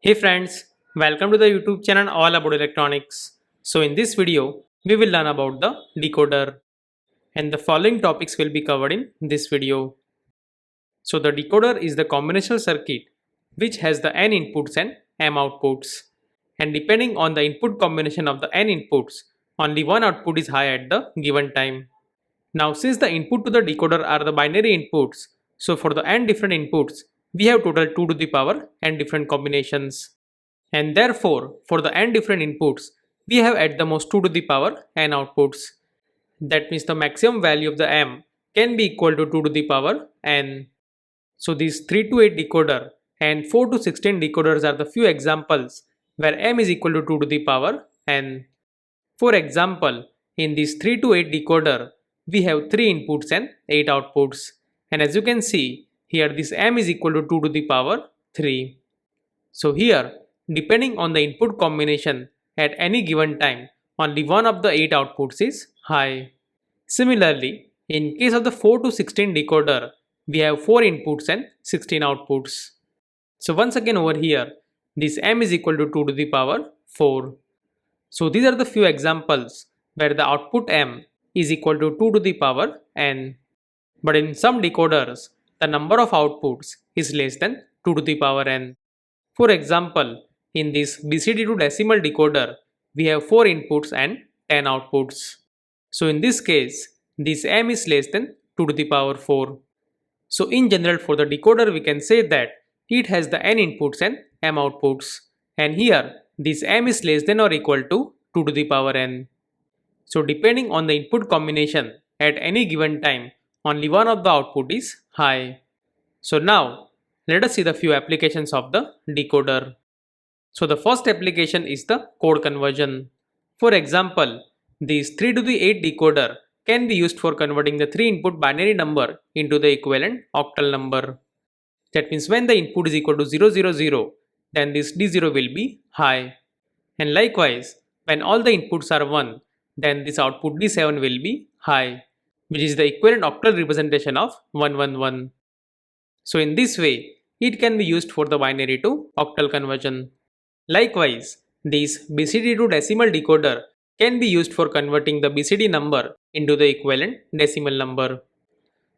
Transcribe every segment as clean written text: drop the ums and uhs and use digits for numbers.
Hey friends, welcome to the YouTube channel all about electronics. So in this video, we will learn about the decoder and the following topics will be covered in this video. So the decoder is the combinational circuit which has the n inputs and m outputs. And depending on the input combination of the n inputs, only one output is high at the given time. Now since the input to the decoder are the binary inputs, so for the n different inputs, we have total 2 to the power n different combinations. And therefore, for the n different inputs, we have at the most 2 to the power n outputs. That means the maximum value of the m can be equal to 2 to the power n. So these 3 to 8 decoder and 4 to 16 decoders are the few examples where m is equal to 2 to the power n. For example, in this 3 to 8 decoder, we have 3 inputs and 8 outputs. And as you can see, here this m is equal to 2 to the power 3. So here, depending on the input combination at any given time, only one of the 8 outputs is high. Similarly, in case of the 4 to 16 decoder, we have 4 inputs and 16 outputs. So once again over here, this m is equal to 2 to the power 4. So these are the few examples where the output m is equal to 2 to the power n. But in some decoders, the number of outputs is less than 2 to the power n. For example, in this BCD to decimal decoder, we have 4 inputs and 10 outputs. So in this case, this m is less than 2 to the power 4. So in general for the decoder we can say that it has the n inputs and m outputs. And here this m is less than or equal to 2 to the power n. So depending on the input combination at any given time, only one of the output is high. So now let us see the few applications of the decoder. So the first application is the code conversion. For example, this 3 to the 8 decoder can be used for converting the 3 input binary number into the equivalent octal number. That means when the input is equal to 000, then this D0 will be high. And likewise, when all the inputs are 1, then this output D7 will be high, which is the equivalent octal representation of 111. So in this way, it can be used for the binary to octal conversion. Likewise, this BCD to decimal decoder can be used for converting the BCD number into the equivalent decimal number.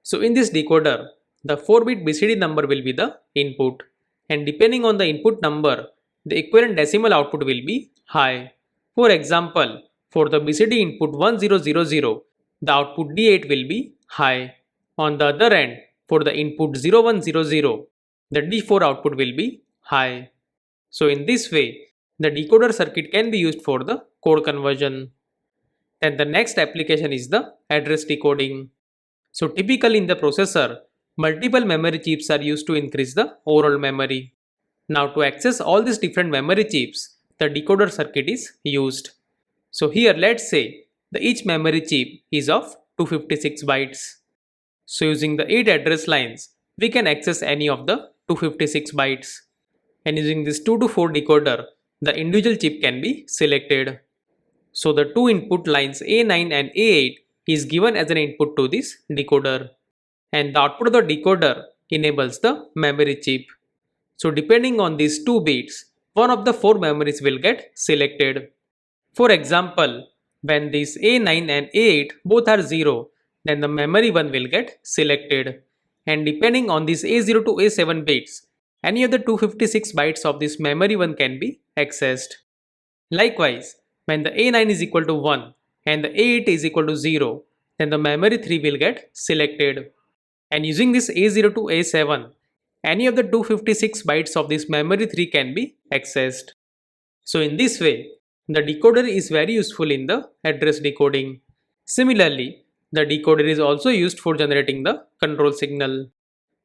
So in this decoder, the 4-bit BCD number will be the input, and depending on the input number, the equivalent decimal output will be high. For example, for the BCD input 1000, the output D8 will be high. On the other end, for the input 0100, the D4 output will be high. So in this way, the decoder circuit can be used for the code conversion. Then the next application is the address decoding. So typically in the processor, multiple memory chips are used to increase the overall memory. Now to access all these different memory chips, the decoder circuit is used. So here let's say the each memory chip is of 256 bytes. So using the 8 address lines, we can access any of the 256 bytes. And using this 2 to 4 decoder, the individual chip can be selected. So the two input lines A9 and A8 is given as an input to this decoder. And the output of the decoder enables the memory chip. So depending on these 2 bits, one of the 4 memories will get selected. For example, when these A9 and A8 both are 0, then the memory 1 will get selected. And depending on these A0 to A7 bits, any of the 256 bytes of this memory 1 can be accessed. Likewise, when the A9 is equal to 1 and the A8 is equal to 0, then the memory 3 will get selected. And using this A0 to A7, any of the 256 bytes of this memory 3 can be accessed. So in this way, the decoder is very useful in the address decoding. Similarly, the decoder is also used for generating the control signal.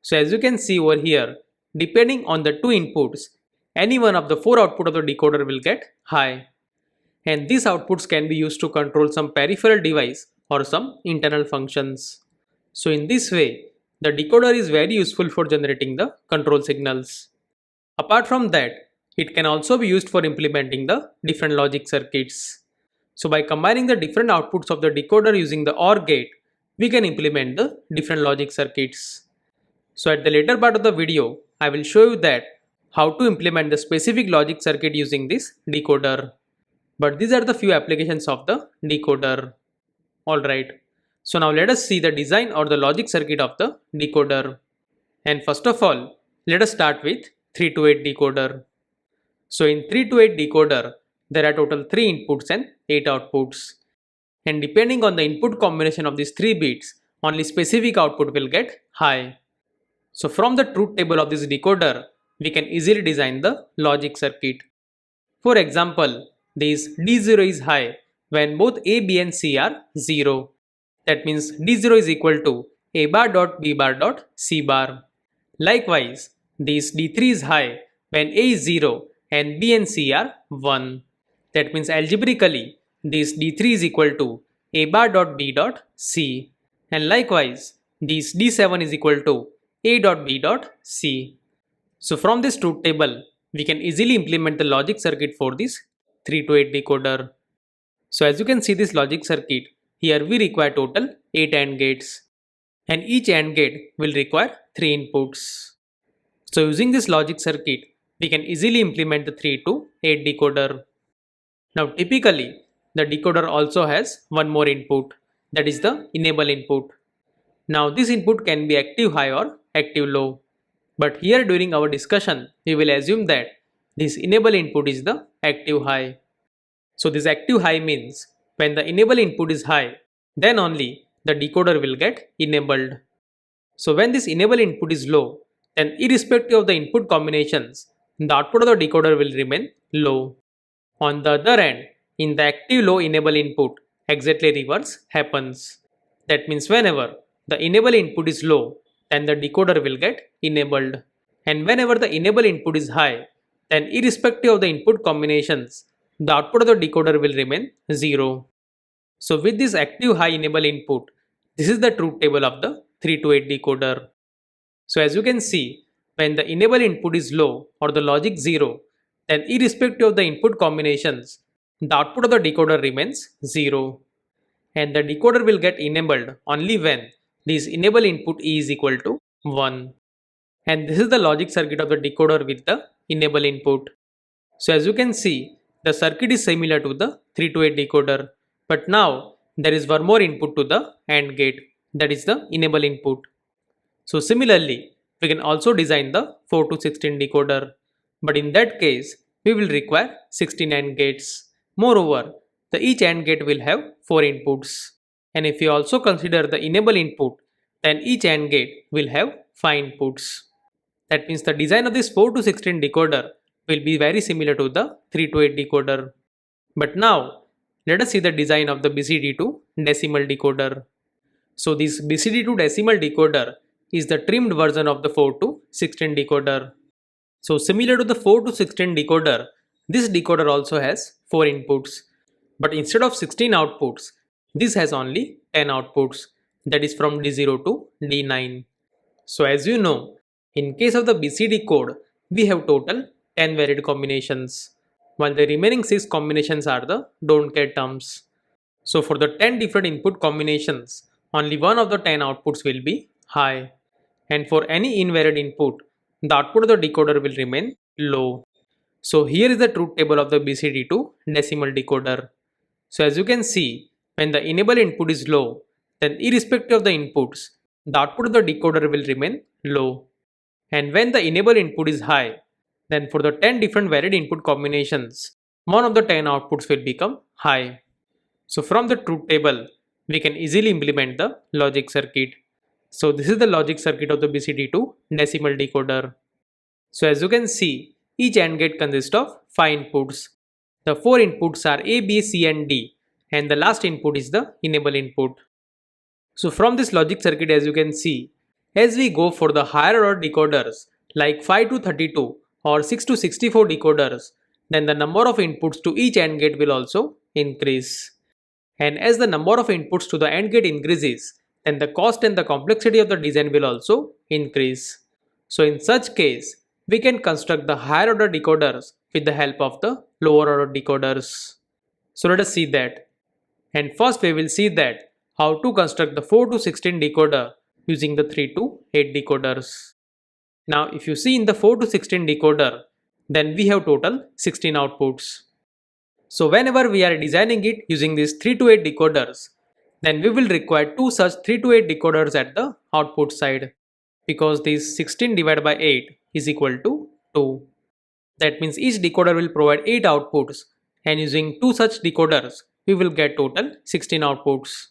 So as you can see over here, depending on the 2 inputs, any one of the 4 output of the decoder will get high. And these outputs can be used to control some peripheral device or some internal functions. So in this way, the decoder is very useful for generating the control signals. Apart from that, it can also be used for implementing the different logic circuits. So by combining the different outputs of the decoder using the OR gate, we can implement the different logic circuits. So at the later part of the video, I will show you that how to implement the specific logic circuit using this decoder. But these are the few applications of the decoder. Alright, so now let us see the design or the logic circuit of the decoder. And first of all, let us start with 3 to 8 decoder. So in 3 to 8 decoder, there are total 3 inputs and 8 outputs. And depending on the input combination of these 3 bits, only specific output will get high. So from the truth table of this decoder, we can easily design the logic circuit. For example, this D0 is high when both A, B and C are 0. That means D0 is equal to A bar dot B bar dot C bar. Likewise, this D3 is high when A is 0 and B and C are 1. That means algebraically, this D3 is equal to A bar dot B dot C. And likewise, this D7 is equal to A dot B dot C. So from this truth table, we can easily implement the logic circuit for this 3 to 8 decoder. So as you can see this logic circuit, here we require total 8 AND gates. And each AND gate will require 3 inputs. So using this logic circuit, we can easily implement the 3 to 8 decoder. Now typically, the decoder also has one more input, that is the enable input. Now this input can be active high or active low. But here during our discussion, we will assume that this enable input is the active high. So this active high means when the enable input is high, then only the decoder will get enabled. So when this enable input is low, then irrespective of the input combinations, the output of the decoder will remain low. On the other hand, in the active low enable input, exactly reverse happens. That means whenever the enable input is low, then the decoder will get enabled. And whenever the enable input is high, then irrespective of the input combinations, the output of the decoder will remain 0. So with this active high enable input, this is the truth table of the 3 to 8 decoder. So as you can see, when the enable input is low or the logic 0, then irrespective of the input combinations, the output of the decoder remains 0. And the decoder will get enabled only when this enable input E is equal to 1. And this is the logic circuit of the decoder with the enable input. So as you can see, the circuit is similar to the 3 to 8 decoder. But now there is one more input to the AND gate, that is the enable input. So similarly, we can also design the 4 to 16 decoder. But in that case, we will require 16 AND gates. Moreover, each AND gate will have 4 inputs. And if you also consider the enable input, then each AND gate will have 5 inputs. That means the design of this 4 to 16 decoder will be very similar to the 3 to 8 decoder. But now, let us see the design of the BCD to decimal decoder. So this BCD to decimal decoder is the trimmed version of the 4 to 16 decoder. So similar to the 4 to 16 decoder, this decoder also has 4 inputs. But instead of 16 outputs, this has only 10 outputs, that is from D0 to D9. So as you know, in case of the BCD code, we have total 10 varied combinations, while the remaining 6 combinations are the don't care terms. So for the 10 different input combinations, only one of the 10 outputs will be high. And for any invariant input, the output of the decoder will remain low. So here is the truth table of the BCD to decimal decoder. So as you can see, when the enable input is low, then irrespective of the inputs, the output of the decoder will remain low. And when the enable input is high, then for the 10 different varied input combinations, one of the 10 outputs will become high. So from the truth table, we can easily implement the logic circuit. So this is the logic circuit of the BCD to decimal decoder. So as you can see, each AND gate consists of 5 inputs. The 4 inputs are A, B, C and D, and the last input is the enable input. So from this logic circuit, as you can see, as we go for the higher order decoders like 5 to 32 or 6 to 64 decoders, then the number of inputs to each AND gate will also increase. And as the number of inputs to the AND gate increases, then the cost and the complexity of the design will also increase. So in such case, we can construct the higher order decoders with the help of the lower order decoders. So let us see that. And first we will see that how to construct the 4 to 16 decoder using the 3 to 8 decoders. Now if you see in the 4 to 16 decoder, then we have total 16 outputs. So whenever we are designing it using these 3 to 8 decoders, then we will require two such 3 to 8 decoders at the output side, because this 16 divided by 8 is equal to 2. That means each decoder will provide 8 outputs, and using two such decoders we will get total 16 outputs,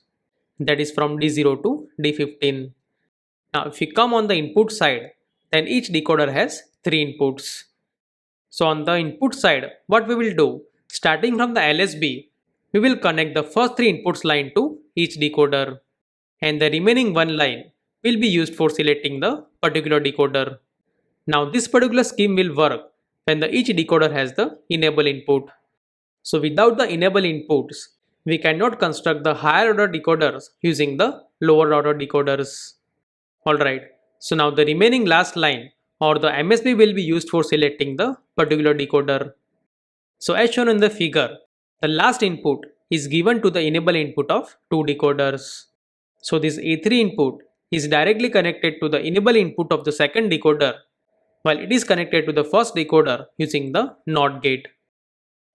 that is from D0 to D15. Now if we come on the input side, then each decoder has 3 inputs. So on the input side, what we will do, starting from the LSB, we will connect the first 3 inputs line to each decoder, and the remaining one line will be used for selecting the particular decoder. Now this particular scheme will work when each decoder has the enable input. So without the enable inputs, we cannot construct the higher order decoders using the lower order decoders. Alright, so now the remaining last line or the MSB will be used for selecting the particular decoder. So as shown in the figure, the last input is given to the enable input of two decoders. So this A3 input is directly connected to the enable input of the second decoder, while it is connected to the first decoder using the NOT gate.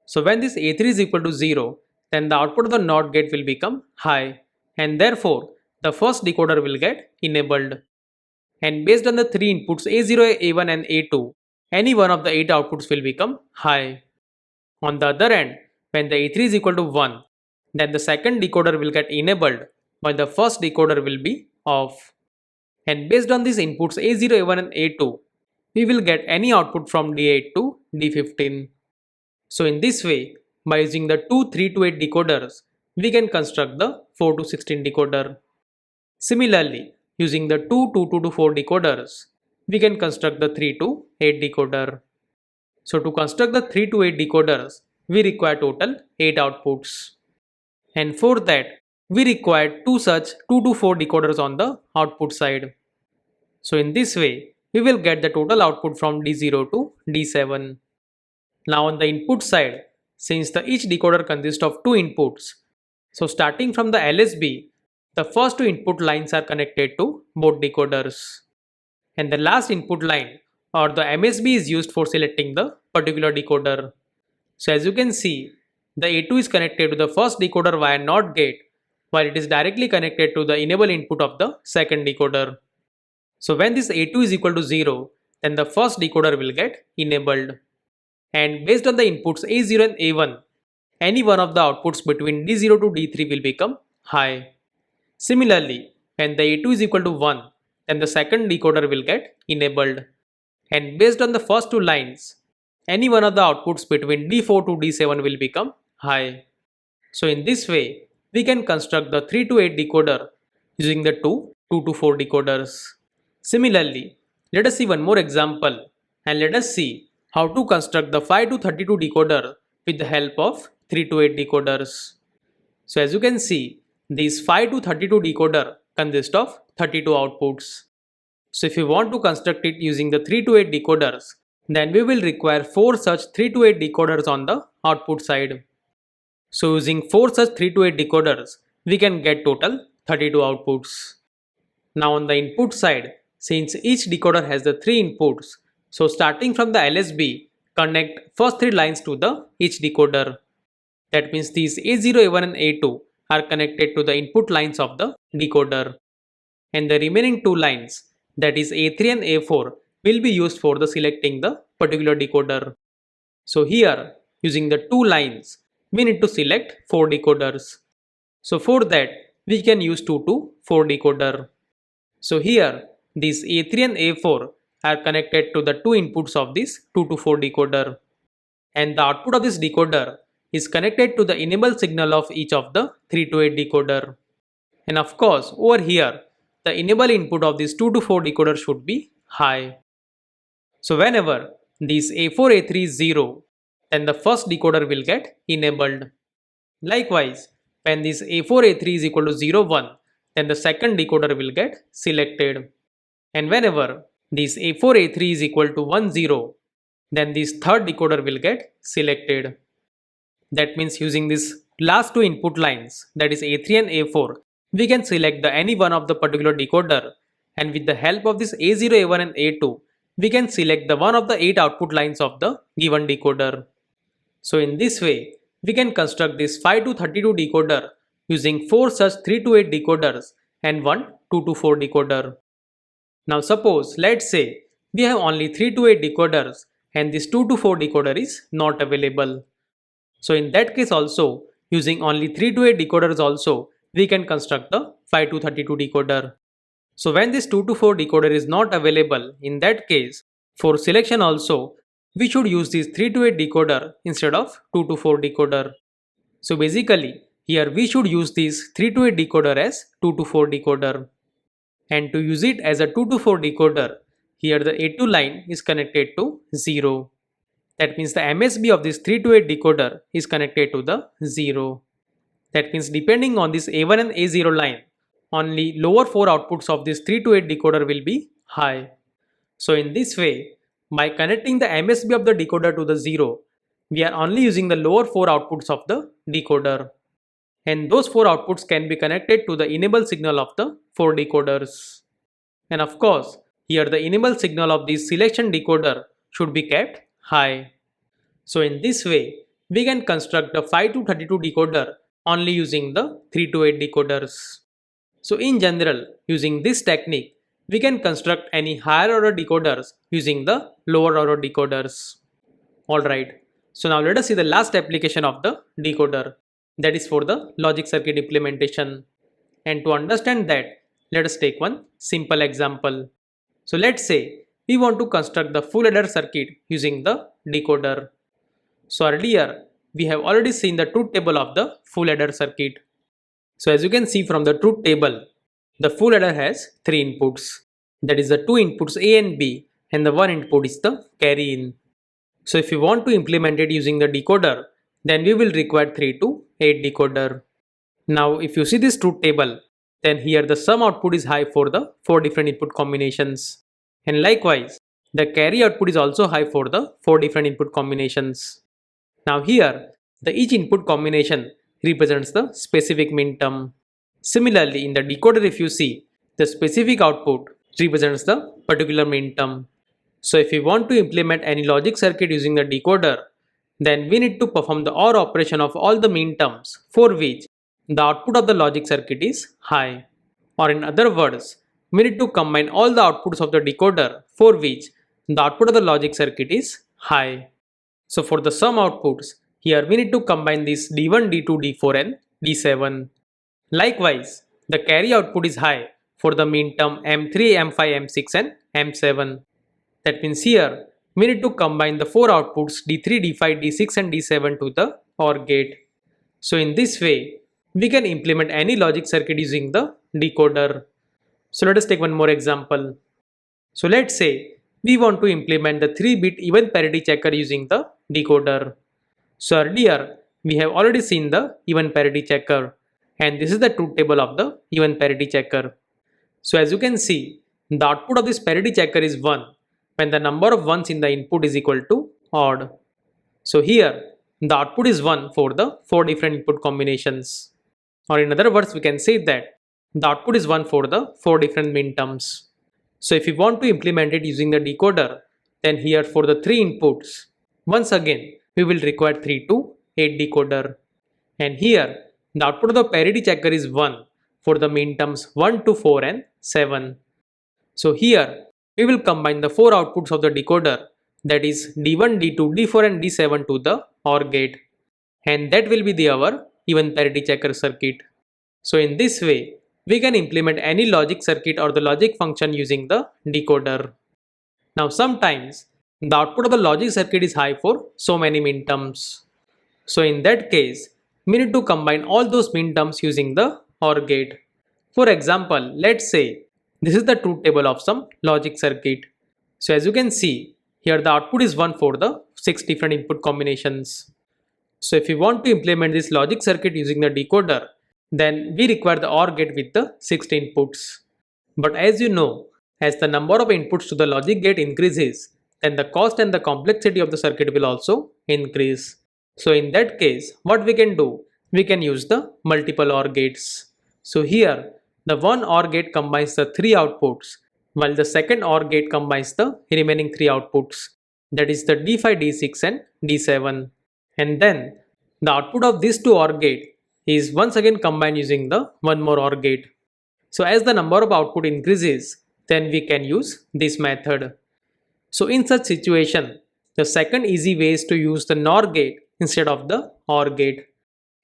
So when this A3 is equal to 0, then the output of the NOT gate will become high, and therefore the first decoder will get enabled. And based on the three inputs A0, A1 and A2, any one of the 8 outputs will become high. On the other end, when the A3 is equal to 1, then the second decoder will get enabled while the first decoder will be off. And based on these inputs A0, A1 and A2, we will get any output from D8 to D15. So in this way, by using the two 3 to 8 decoders, we can construct the 4 to 16 decoder. Similarly, using the two 2 to 4 decoders, we can construct the 3 to 8 decoder. So to construct the 3 to 8 decoders, we require total 8 outputs. And for that, we require two such 2 to 4 decoders on the output side. So in this way, we will get the total output from D0 to D7. Now on the input side, since each decoder consists of two inputs, so starting from the LSB, the first two input lines are connected to both decoders, and the last input line or the MSB is used for selecting the particular decoder. So as you can see, the A2 is connected to the first decoder via NOT gate, while it is directly connected to the enable input of the second decoder. So when this A2 is equal to 0, then the first decoder will get enabled. And based on the inputs A0 and A1, any one of the outputs between D0 to D3 will become high. Similarly, when the A2 is equal to 1, then the second decoder will get enabled. And based on the first two lines, any one of the outputs between D4 to D7 will become high. So in this way, we can construct the 3 to 8 decoder using the two 2 to 4 decoders. Similarly, let us see one more example, and let us see how to construct the 5 to 32 decoder with the help of 3 to 8 decoders. So as you can see, these 5 to 32 decoder consist of 32 outputs. So if you want to construct it using the 3 to 8 decoders, then we will require 4 such 3 to 8 decoders on the output side. So using 4 such 3 to 8 decoders, we can get total 32 outputs. Now on the input side, since each decoder has the 3 inputs, so starting from the LSB, connect first 3 lines to each decoder. That means these A0, A1 and A2 are connected to the input lines of the decoder. And the remaining 2 lines, that is A3 and A4, will be used for selecting the particular decoder. So here, using the 2 lines, we need to select 4 decoders. So for that, we can use 2 to 4 decoder. So here, these A3 and A4 are connected to the 2 inputs of this 2 to 4 decoder. And the output of this decoder is connected to the enable signal of each of the 3 to 8 decoder. And of course, over here, the enable input of this 2 to 4 decoder should be high. So whenever this A4, A3 is 0, then the first decoder will get enabled. Likewise, when this A4, A3 is equal to 0, 1, then the second decoder will get selected. And whenever this A4, A3 is equal to 1, 0, then this third decoder will get selected. That means using these last two input lines, that is A3 and A4, we can select any one of the particular decoder, and with the help of this A0, A1 and A2, we can select the one of the 8 output lines of the given decoder. So in this way, we can construct this 5 to 32 decoder using 4 such 3 to 8 decoders and one 2 to 4 decoder. Now suppose, let's say, we have only 3 to 8 decoders and this 2 to 4 decoder is not available. So in that case also, using only 3 to 8 decoders also, we can construct the 5 to 32 decoder. So when this 2 to 4 decoder is not available, in that case, for selection also, we should use this 3 to 8 decoder instead of 2 to 4 decoder. So basically, here we should use this 3 to 8 decoder as 2 to 4 decoder. And to use it as a 2 to 4 decoder, here the A2 line is connected to 0. That means the MSB of this 3 to 8 decoder is connected to the 0. That means depending on this A1 and A0 line, only lower 4 outputs of this 3 to 8 decoder will be high. So in this way, by connecting the MSB of the decoder to the 0, we are only using the lower 4 outputs of the decoder. And those 4 outputs can be connected to the enable signal of the 4 decoders. And of course, here the enable signal of this selection decoder should be kept high. So in this way, we can construct the 5 to 32 decoder only using the 3 to 8 decoders. So in general, using this technique, we can construct any higher order decoders using the lower order decoders. Alright, so now let us see the last application of the decoder, that is for the logic circuit implementation. And to understand that, let us take one simple example. So let's say we want to construct the full adder circuit using the decoder. So earlier, we have already seen the truth table of the full adder circuit. So as you can see from the truth table, the full adder has 3 inputs. That is the 2 inputs A and B, and the 1 input is the carry in. So if you want to implement it using the decoder, then we will require 3 to 8 decoder. Now if you see this truth table, then here the sum output is high for the 4 different input combinations. And likewise, the carry output is also high for the 4 different input combinations. Now here, the each input combination represents the specific minterm. Similarly, in the decoder if you see, the specific output represents the particular minterm. So if we want to implement any logic circuit using the decoder, then we need to perform the OR operation of all the minterms for which the output of the logic circuit is high. Or in other words, we need to combine all the outputs of the decoder for which the output of the logic circuit is high. So for the sum outputs, here we need to combine this D1, D2, D4 and D7. Likewise, the carry output is high for the minterm M3, M5, M6 and M7. That means here, we need to combine the 4 outputs D3, D5, D6 and D7 to the OR gate. So in this way, we can implement any logic circuit using the decoder. So let us take one more example. So let's say we want to implement the 3-bit even parity checker using the decoder. So earlier, we have already seen the even parity checker, and this is the truth table of the even parity checker. So as you can see, the output of this parity checker is 1 when the number of ones in the input is equal to odd. So here, the output is 1 for the 4 different input combinations. Or in other words, we can say that the output is 1 for the 4 different minterms. So if you want to implement it using the decoder, then here for the 3 inputs, once again, we will require 3 to 8 decoder. And here, the output of the parity checker is 1 for the minterms 1 to 4 and 7. So here, we will combine the 4 outputs of the decoder, that is D1, D2, D4 and D7 to the OR gate. And that will be our even parity checker circuit. So in this way, we can implement any logic circuit or the logic function using the decoder. Now sometimes, the output of the logic circuit is high for so many minterms. So in that case, we need to combine all those minterms using the OR gate. For example, let's say this is the truth table of some logic circuit. So as you can see, here the output is 1 for the 6 different input combinations. So if you want to implement this logic circuit using the decoder, then we require the OR gate with the 6 inputs. But as you know, as the number of inputs to the logic gate increases, then the cost and the complexity of the circuit will also increase. So in that case, what we can do? We can use the multiple OR gates. So here, the one OR gate combines the 3 outputs while the second OR gate combines the remaining three outputs, that is the D5, D6 and D7. And then the output of this two OR gate is once again combined using the one more OR gate. So as the number of output increases, then we can use this method. So in such situation, the second easy way is to use the NOR gate instead of the OR gate.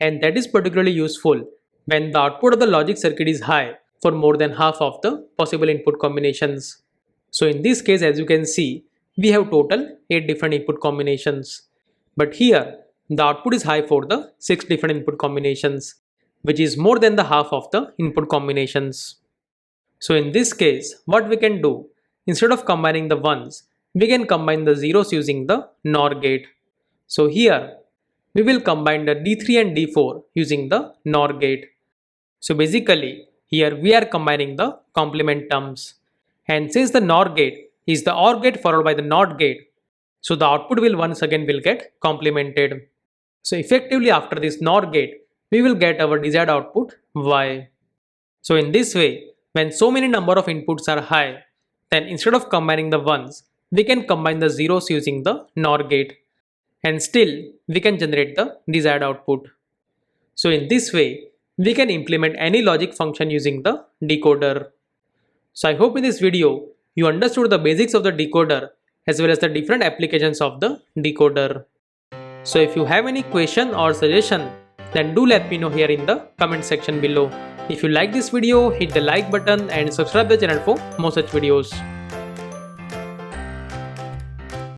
And that is particularly useful when the output of the logic circuit is high for more than half of the possible input combinations. So in this case, as you can see, we have total 8 different input combinations. But here, the output is high for the 6 different input combinations, which is more than the half of the input combinations. So in this case, what we can do, instead of combining the ones, we can combine the zeros using the NOR gate. So here, we will combine the D3 and D4 using the NOR gate. So basically, here we are combining the complement terms. And since the NOR gate is the OR gate followed by the NOT gate, so the output will once again will get complemented. So effectively after this NOR gate, we will get our desired output Y. So in this way, when so many number of inputs are high, then instead of combining the ones, we can combine the zeros using the NOR gate. And still, we can generate the desired output. So in this way, we can implement any logic function using the decoder. So I hope in this video, you understood the basics of the decoder as well as the different applications of the decoder. So if you have any question or suggestion, then do let me know here in the comment section below. If you like this video, hit the like button and subscribe the channel for more such videos.